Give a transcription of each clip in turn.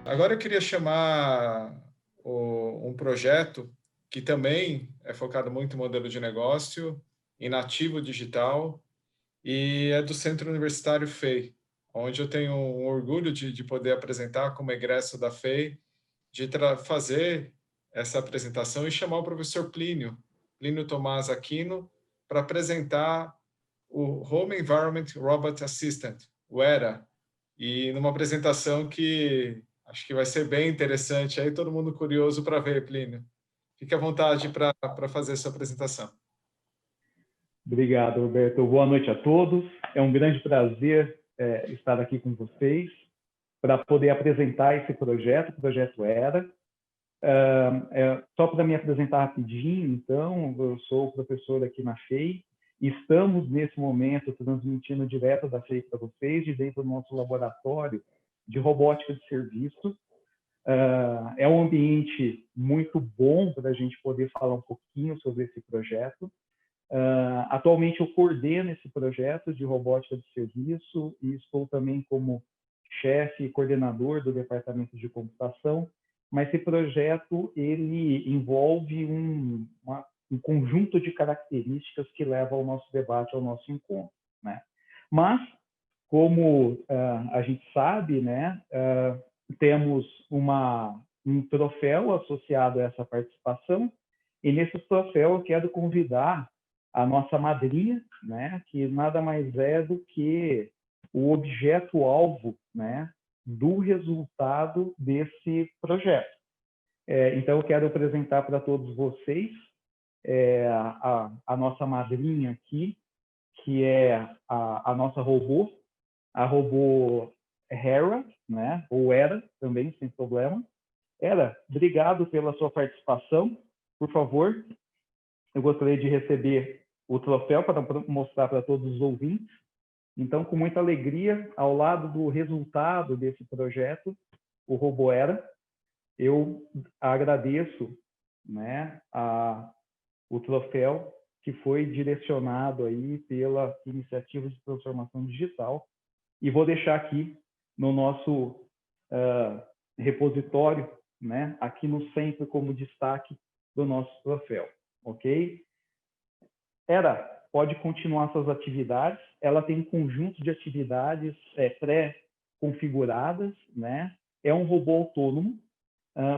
Agora eu queria chamar um projeto que também é focado muito em modelo de negócio, em nativo digital, e é do Centro Universitário FEI, onde eu tenho um orgulho de poder apresentar como egresso da FEI, de fazer essa apresentação e chamar o professor Plínio Tomás Aquino, para apresentar o Home Environment Robot Assistant, o ERA, e numa apresentação que acho que vai ser bem interessante, aí todo mundo curioso para ver, Plínio. Fique à vontade para fazer essa apresentação. Obrigado, Roberto. Boa noite a todos. É um grande prazer estar aqui com vocês para poder apresentar esse projeto, o Projeto ERA. Só para me apresentar rapidinho, então, eu sou professor aqui na FEI. Estamos, nesse momento, transmitindo direto da FEI para vocês, de dentro do nosso laboratório de robótica de serviço. É um ambiente muito bom para a gente poder falar um pouquinho sobre esse projeto. Atualmente eu coordeno esse projeto de robótica de serviço e estou também como chefe e coordenador do departamento de computação, mas esse projeto ele envolve um conjunto de características que leva ao nosso debate, ao nosso encontro, né? Mas, como a gente sabe, né, temos um troféu associado a essa participação, e nesse troféu eu quero convidar a nossa madrinha, né, que nada mais é do que o objeto-alvo, né, do resultado desse projeto. Então, eu quero apresentar para todos vocês a nossa madrinha aqui, que é a nossa robô, a robô Hera, né, ou Era, também, sem problema. Era, obrigado pela sua participação. Por favor, eu gostaria de receber o troféu para mostrar para todos os ouvintes. Então, com muita alegria, ao lado do resultado desse projeto, o Robô Era, eu agradeço, né, o troféu que foi direcionado aí pela Iniciativa de Transformação Digital, e vou deixar aqui no nosso repositório, né, aqui no centro como destaque do nosso troféu, ok? Era, pode continuar suas atividades. Ela tem um conjunto de atividades pré-configuradas, né? É um robô autônomo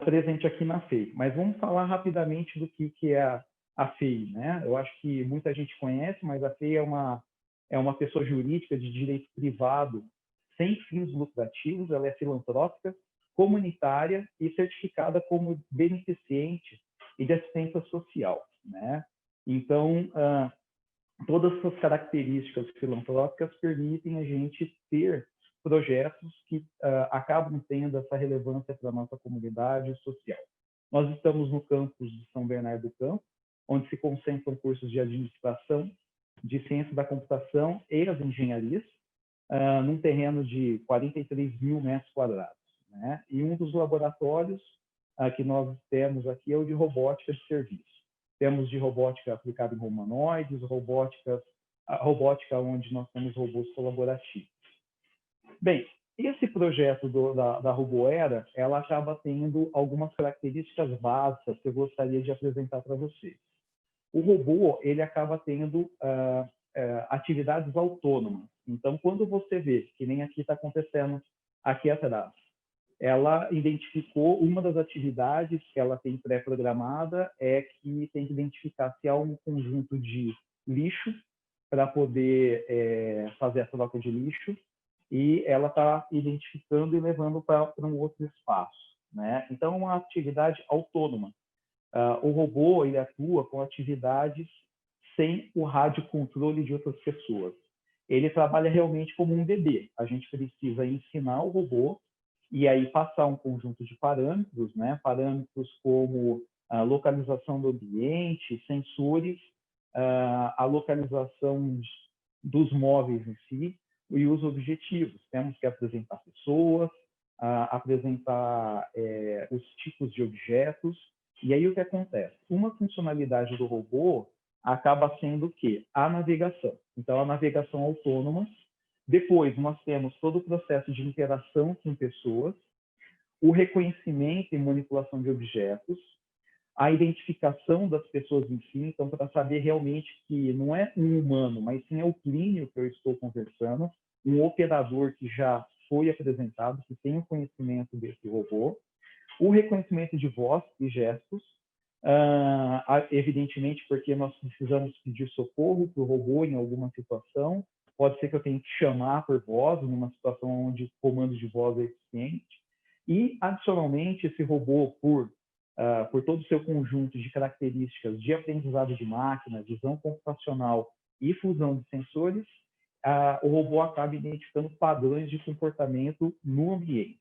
presente aqui na FEI. Mas vamos falar rapidamente do que é a FEI, né? Eu acho que muita gente conhece, mas a FEI é uma pessoa jurídica de direito privado sem fins lucrativos. Ela é filantrópica, comunitária e certificada como beneficente e de assistência social, né? Então, todas essas características filantrópicas permitem a gente ter projetos que acabam tendo essa relevância para a nossa comunidade social. Nós estamos no campus de São Bernardo do Campo, onde se concentram cursos de administração, de ciência da computação e as engenharias, num terreno de 43 mil metros quadrados, né? E um dos laboratórios que nós temos aqui é o de robótica de serviço. Temos de robótica aplicada em humanoides, robótica onde nós temos robôs colaborativos. Bem, esse projeto da RoboEra, ela acaba tendo algumas características básicas que eu gostaria de apresentar para vocês. O robô, ele acaba tendo atividades autônomas. Então, quando você vê, que nem aqui está acontecendo aqui atrás, ela identificou uma das atividades que ela tem pré-programada é que tem que identificar se há um conjunto de lixo para poder fazer a troca de lixo, e ela está identificando e levando para um outro espaço, né? Então, é uma atividade autônoma. O robô ele atua com atividades sem o radiocontrole de outras pessoas. Ele trabalha realmente como um bebê. A gente precisa ensinar o robô e aí passar um conjunto de parâmetros, né? Parâmetros como a localização do ambiente, sensores, a localização dos móveis em si e os objetivos. Temos que apresentar pessoas, apresentar os tipos de objetos. E aí o que acontece? Uma funcionalidade do robô acaba sendo o quê? A navegação. Então, a navegação autônoma. Depois, nós temos todo o processo de interação com pessoas, o reconhecimento e manipulação de objetos, a identificação das pessoas em si, então, para saber realmente que não é um humano, mas sim é o Plínio que eu estou conversando, um operador que já foi apresentado, que tem o conhecimento desse robô, o reconhecimento de voz e gestos, evidentemente porque nós precisamos pedir socorro para o robô em alguma situação, pode ser que eu tenha que chamar por voz, numa situação onde o comando de voz é eficiente, e, adicionalmente, esse robô, por todo o seu conjunto de características de aprendizado de máquina, visão computacional e fusão de sensores, o robô acaba identificando padrões de comportamento no ambiente.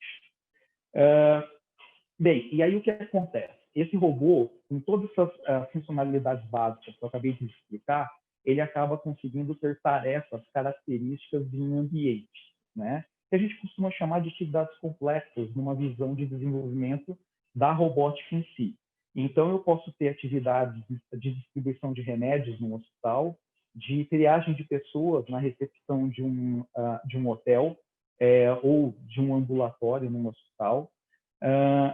Bem, e aí o que acontece? Esse robô, com todas essas funcionalidades básicas que eu acabei de explicar, ele acaba conseguindo ter tarefas características de um ambiente, né? Que a gente costuma chamar de atividades complexas numa visão de desenvolvimento da robótica em si. Então, eu posso ter atividades de distribuição de remédios no hospital, de triagem de pessoas na recepção de um hotel ou de um ambulatório num hospital.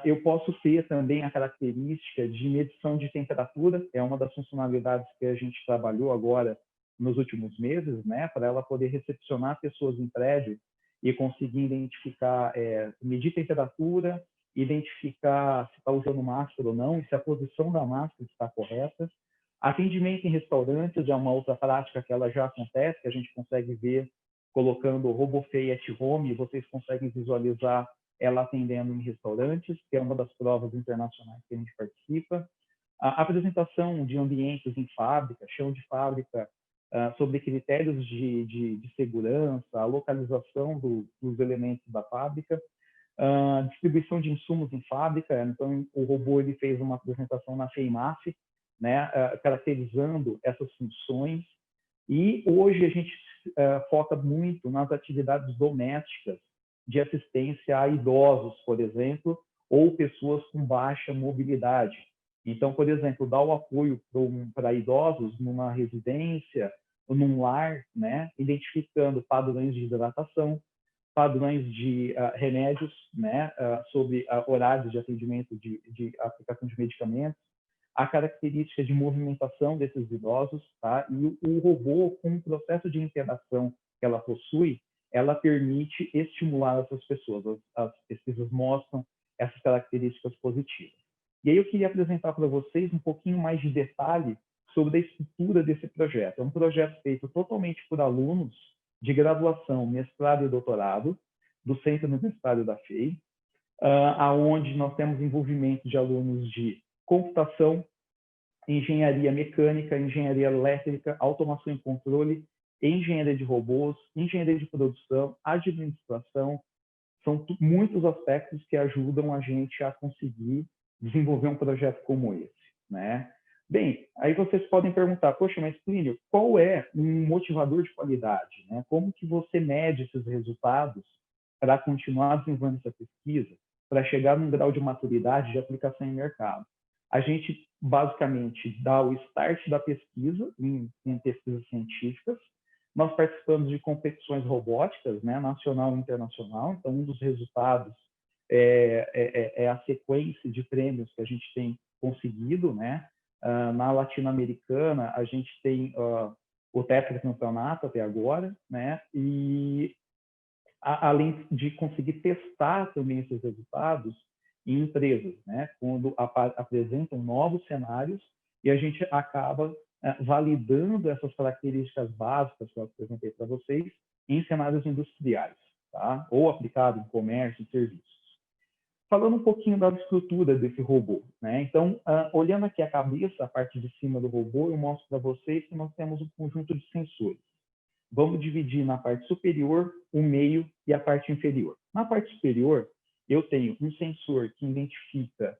Eu posso ter também a característica de medição de temperatura, é uma das funcionalidades que a gente trabalhou agora nos últimos meses, né, para ela poder recepcionar pessoas em prédio e conseguir identificar, medir temperatura, identificar se está usando máscara ou não, e se a posição da máscara está correta. Atendimento em restaurantes é uma outra prática que ela já acontece, que a gente consegue ver colocando o RoboFei at Home, vocês conseguem visualizar ela atendendo em restaurantes, que é uma das provas internacionais que a gente participa. A apresentação de ambientes em fábrica, chão de fábrica, sobre critérios de segurança, a localização dos elementos da fábrica, distribuição de insumos em fábrica. Então, o robô ele fez uma apresentação na FEIMAF, né, caracterizando essas funções. E hoje a gente foca muito nas atividades domésticas de assistência a idosos, por exemplo, ou pessoas com baixa mobilidade. Então, por exemplo, dar o apoio para idosos numa residência ou num lar, né, identificando padrões de hidratação, padrões de remédios, né, sobre horários de atendimento de aplicação de medicamentos, a característica de movimentação desses idosos, tá? E o robô, com o processo de interação que ela possui, ela permite estimular essas pessoas. As pesquisas mostram essas características positivas. E aí eu queria apresentar para vocês um pouquinho mais de detalhe sobre a estrutura desse projeto. É um projeto feito totalmente por alunos de graduação, mestrado e doutorado do Centro Universitário da FEI, aonde nós temos envolvimento de alunos de computação, engenharia mecânica, engenharia elétrica, automação e controle, engenharia de robôs, engenharia de produção, administração. São muitos aspectos que ajudam a gente a conseguir desenvolver um projeto como esse, né? Bem, aí vocês podem perguntar, poxa, mas Plínio, qual é um motivador de qualidade, né? Como que você mede esses resultados para continuar desenvolvendo essa pesquisa, para chegar num grau de maturidade de aplicação em mercado? A gente basicamente dá o start da pesquisa em pesquisas científicas. Nós participamos de competições robóticas, né, nacional e internacional. Então, um dos resultados é a sequência de prêmios que a gente tem conseguido, né? Na latino-americana, a gente tem o tetracampeonato até agora, né? E além de conseguir testar também esses resultados em empresas, né? Quando apresentam novos cenários e a gente acaba validando essas características básicas que eu apresentei para vocês em cenários industriais, tá? Ou aplicado em comércio e serviços. Falando um pouquinho da estrutura desse robô, né? Então, olhando aqui a cabeça, a parte de cima do robô, eu mostro para vocês que nós temos um conjunto de sensores. Vamos dividir na parte superior, o meio e a parte inferior. Na parte superior, eu tenho um sensor que identifica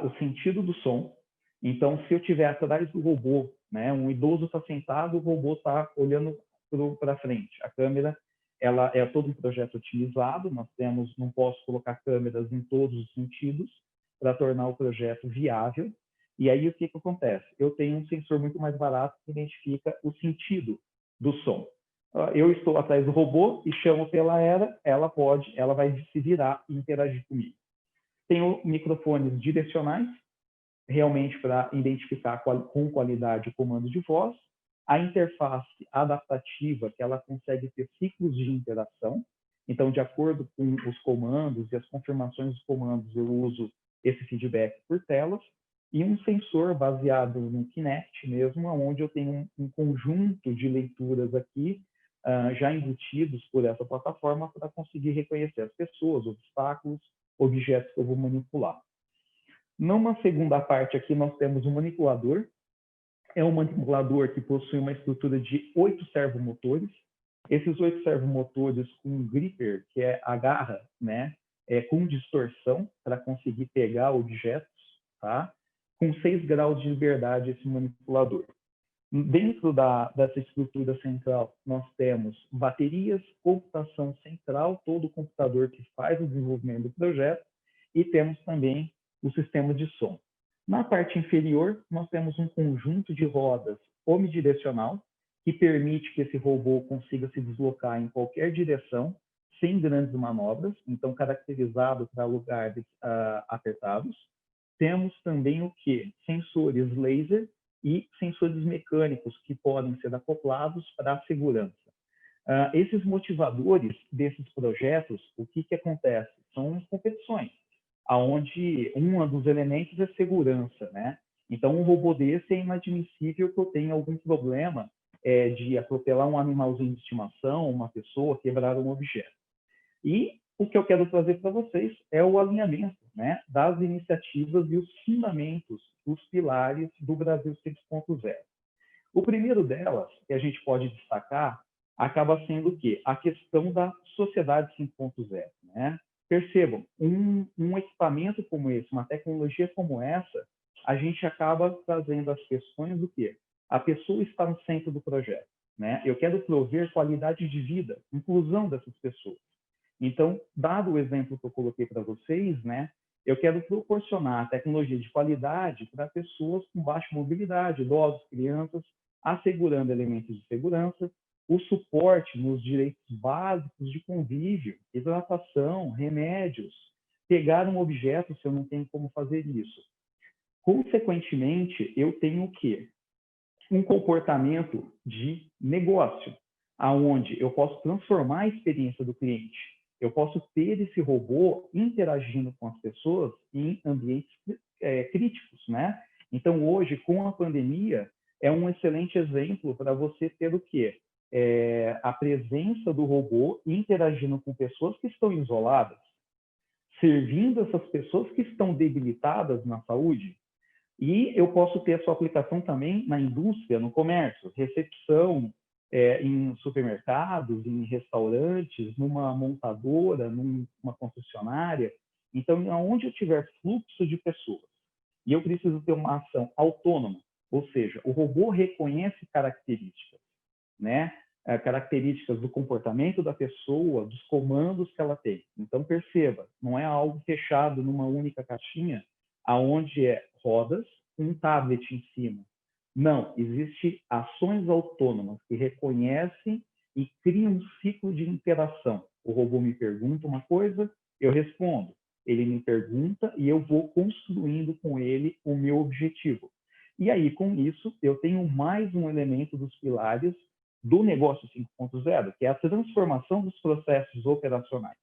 o sentido do som. Então, se eu estiver atrás do robô, né, um idoso está sentado, o robô está olhando para frente. A câmera, ela é todo um projeto otimizado. Não posso colocar câmeras em todos os sentidos para tornar o projeto viável. E aí, o que acontece? Eu tenho um sensor muito mais barato que identifica o sentido do som. Eu estou atrás do robô e chamo pela ela vai se virar e interagir comigo. Tenho microfones direcionais, realmente para identificar com qualidade o comando de voz. A interface adaptativa, que ela consegue ter ciclos de interação. Então, de acordo com os comandos e as confirmações dos comandos, eu uso esse feedback por telas. E um sensor baseado no Kinect mesmo, onde eu tenho um conjunto de leituras aqui, já embutidos por essa plataforma, para conseguir reconhecer as pessoas, obstáculos, objetos que eu vou manipular. Numa segunda parte aqui, nós temos um manipulador. É um manipulador que possui uma estrutura de 8 servomotores. Esses 8 servomotores com um gripper, que é a garra, né, com distorção para conseguir pegar objetos, tá? Com 6 graus de liberdade esse manipulador. Dentro dessa estrutura central, nós temos baterias, computação central, todo o computador que faz o desenvolvimento do projeto, e temos também o sistema de som. Na parte inferior, nós temos um conjunto de rodas omnidirecional, que permite que esse robô consiga se deslocar em qualquer direção, sem grandes manobras, então caracterizado para lugares apertados. Temos também o quê? Sensores laser e sensores mecânicos que podem ser acoplados para a segurança. Esses motivadores desses projetos, o que acontece? São competições, onde um dos elementos é segurança, né? Então, um robô desse é inadmissível que eu tenha algum problema de atropelar um animalzinho de estimação, uma pessoa, quebrar um objeto. E o que eu quero trazer para vocês é o alinhamento, né, das iniciativas e os fundamentos, os pilares do Brasil 6.0. O primeiro delas, que a gente pode destacar, acaba sendo o quê? A questão da sociedade 5.0. Né? Percebam, um equipamento como esse, uma tecnologia como essa, a gente acaba trazendo as questões do quê? A pessoa está no centro do projeto. Né? Eu quero prover qualidade de vida, inclusão dessas pessoas. Então, dado o exemplo que eu coloquei para vocês, né, eu quero proporcionar tecnologia de qualidade para pessoas com baixa mobilidade, idosos, crianças, assegurando elementos de segurança, o suporte nos direitos básicos de convívio, hidratação, remédios, pegar um objeto se eu não tenho como fazer isso. Consequentemente, eu tenho o quê? Um comportamento de negócio, aonde eu posso transformar a experiência do cliente. Eu posso ter esse robô interagindo com as pessoas em ambientes críticos, né? Então, hoje, com a pandemia, é um excelente exemplo para você ter o quê? A presença do robô interagindo com pessoas que estão isoladas, servindo essas pessoas que estão debilitadas na saúde. E eu posso ter a sua aplicação também na indústria, no comércio, recepção em supermercados, em restaurantes, numa montadora, numa concessionária. Então, onde eu tiver fluxo de pessoas e eu preciso ter uma ação autônoma, ou seja, o robô reconhece características, né? Características do comportamento da pessoa, dos comandos que ela tem. Então, perceba, não é algo fechado numa única caixinha, aonde é rodas, um tablet em cima. Não, existem ações autônomas que reconhecem e criam um ciclo de interação. O robô me pergunta uma coisa, eu respondo. Ele me pergunta e eu vou construindo com ele o meu objetivo. E aí, com isso, eu tenho mais um elemento dos pilares do negócio 5.0, que é a transformação dos processos operacionais.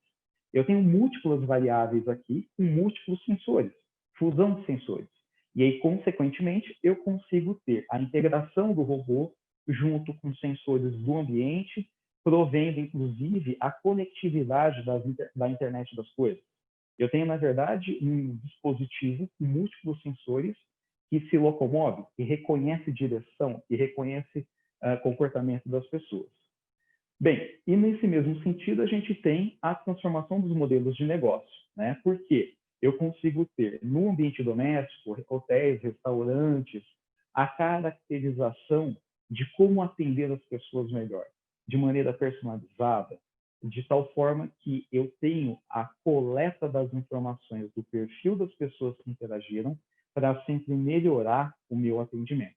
Eu tenho múltiplas variáveis aqui com múltiplos sensores, fusão de sensores. E aí, consequentemente, eu consigo ter a integração do robô junto com sensores do ambiente, provendo, inclusive, a conectividade da internet das coisas. Eu tenho, na verdade, um dispositivo com múltiplos sensores que se locomove, que reconhece direção, que reconhece comportamento das pessoas. Bem, e nesse mesmo sentido, a gente tem a transformação dos modelos de negócio, né? Por quê? Eu consigo ter, no ambiente doméstico, hotéis, restaurantes, a caracterização de como atender as pessoas melhor, de maneira personalizada, de tal forma que eu tenho a coleta das informações do perfil das pessoas que interagiram, para sempre melhorar o meu atendimento.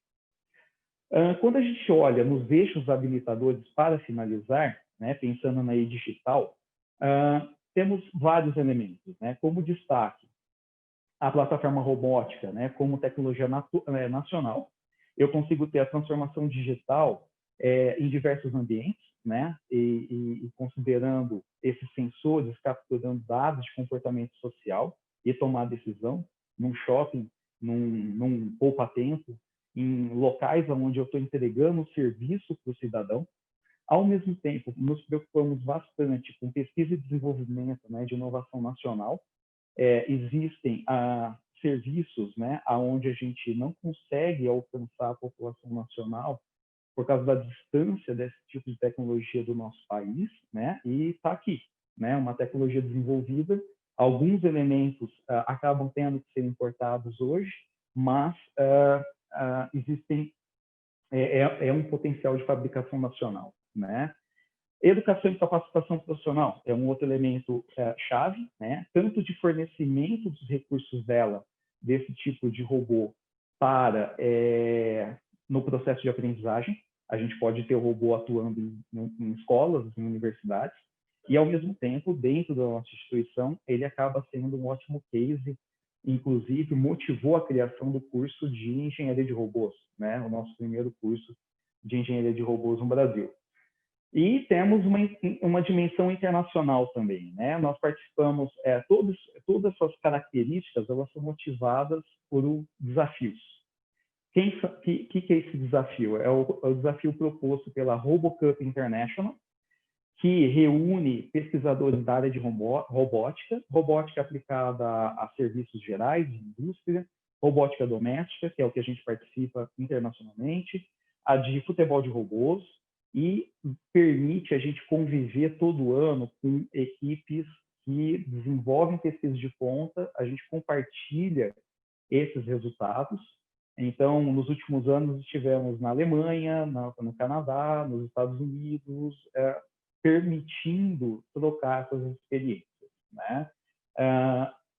Quando a gente olha nos eixos habilitadores para finalizar, né, pensando na e-digital, temos vários elementos, né, como destaque a plataforma robótica, né, como tecnologia nacional. Eu consigo ter a transformação digital em diversos ambientes, né, e considerando esses sensores, capturando dados de comportamento social e tomar decisão num shopping, num poupa-tempo, em locais onde eu estou entregando serviço para o cidadão. Ao mesmo tempo, nos preocupamos bastante com pesquisa e desenvolvimento, né, de inovação nacional. Existem serviços, né, onde a gente não consegue alcançar a população nacional por causa da distância desse tipo de tecnologia do nosso país, né, e está aqui, né, uma tecnologia desenvolvida. Alguns elementos acabam tendo que ser importados hoje, mas existem um potencial de fabricação nacional, né? Educação e capacitação profissional é um outro elemento chave, né? Tanto de fornecimento dos recursos desse tipo de robô para no processo de aprendizagem. A gente pode ter o robô atuando em escolas, em universidades, e ao mesmo tempo, dentro da nossa instituição, ele acaba sendo um ótimo case. Inclusive, motivou a criação do curso de engenharia de robôs, né? O nosso primeiro curso de engenharia de robôs no Brasil. E temos uma dimensão internacional também, né? Nós participamos, todas essas características, elas são motivadas por desafios. Que é esse desafio? É o desafio proposto pela RoboCup International, que reúne pesquisadores da área de robótica aplicada a serviços gerais, de indústria, robótica doméstica, que é o que a gente participa internacionalmente, a de futebol de robôs, e permite a gente conviver todo ano com equipes que desenvolvem pesquisa de ponta, a gente compartilha esses resultados. Então, nos últimos anos, estivemos na Alemanha, no Canadá, nos Estados Unidos, permitindo trocar essas experiências, né?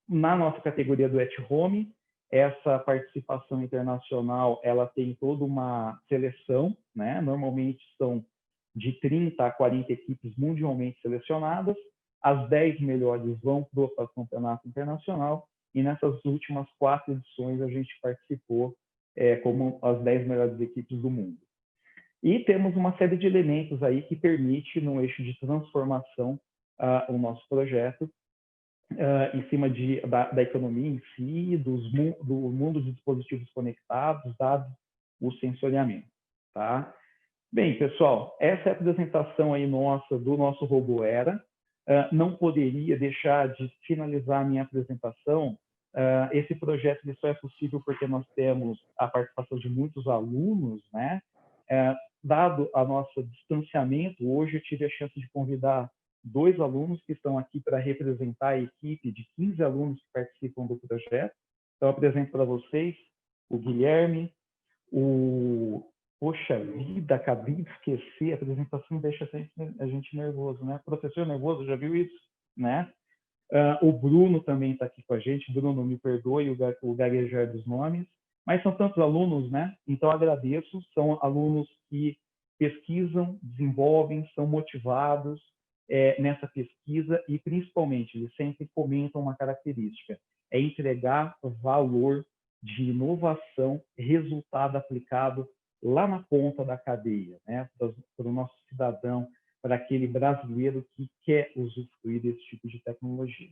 Na nossa categoria do At Home, essa participação internacional, ela tem toda uma seleção, né? Normalmente são de 30 a 40 equipes mundialmente selecionadas, as 10 melhores vão para o campeonato internacional, e nessas últimas 4 edições a gente participou como as 10 melhores equipes do mundo. E temos uma série de elementos aí que permite, no eixo de transformação, o nosso projeto, em cima da economia em si, do mundo de dispositivos conectados, dado o sensoriamento. Tá? Bem, pessoal, essa é a apresentação aí do nosso RoboEra. Não poderia deixar de finalizar a minha apresentação. Esse projeto só é possível porque nós temos a participação de muitos alunos, né? Dado a nosso distanciamento, hoje eu tive a chance de convidar 2 alunos que estão aqui para representar a equipe de 15 alunos que participam do projeto. Então, eu apresento para vocês o Guilherme, Poxa vida, acabei de esquecer, a apresentação deixa a gente nervoso, né? Professor nervoso, já viu isso, né? O Bruno também está aqui com a gente. Bruno, me perdoe o gaguejar dos nomes, mas são tantos alunos, né? Então, agradeço. São alunos que pesquisam, desenvolvem, são motivados nessa pesquisa e, principalmente, eles sempre comentam uma característica: é entregar valor de inovação, resultado aplicado lá na ponta da cadeia, né? Para o nosso cidadão, para aquele brasileiro que quer usufruir desse tipo de tecnologia.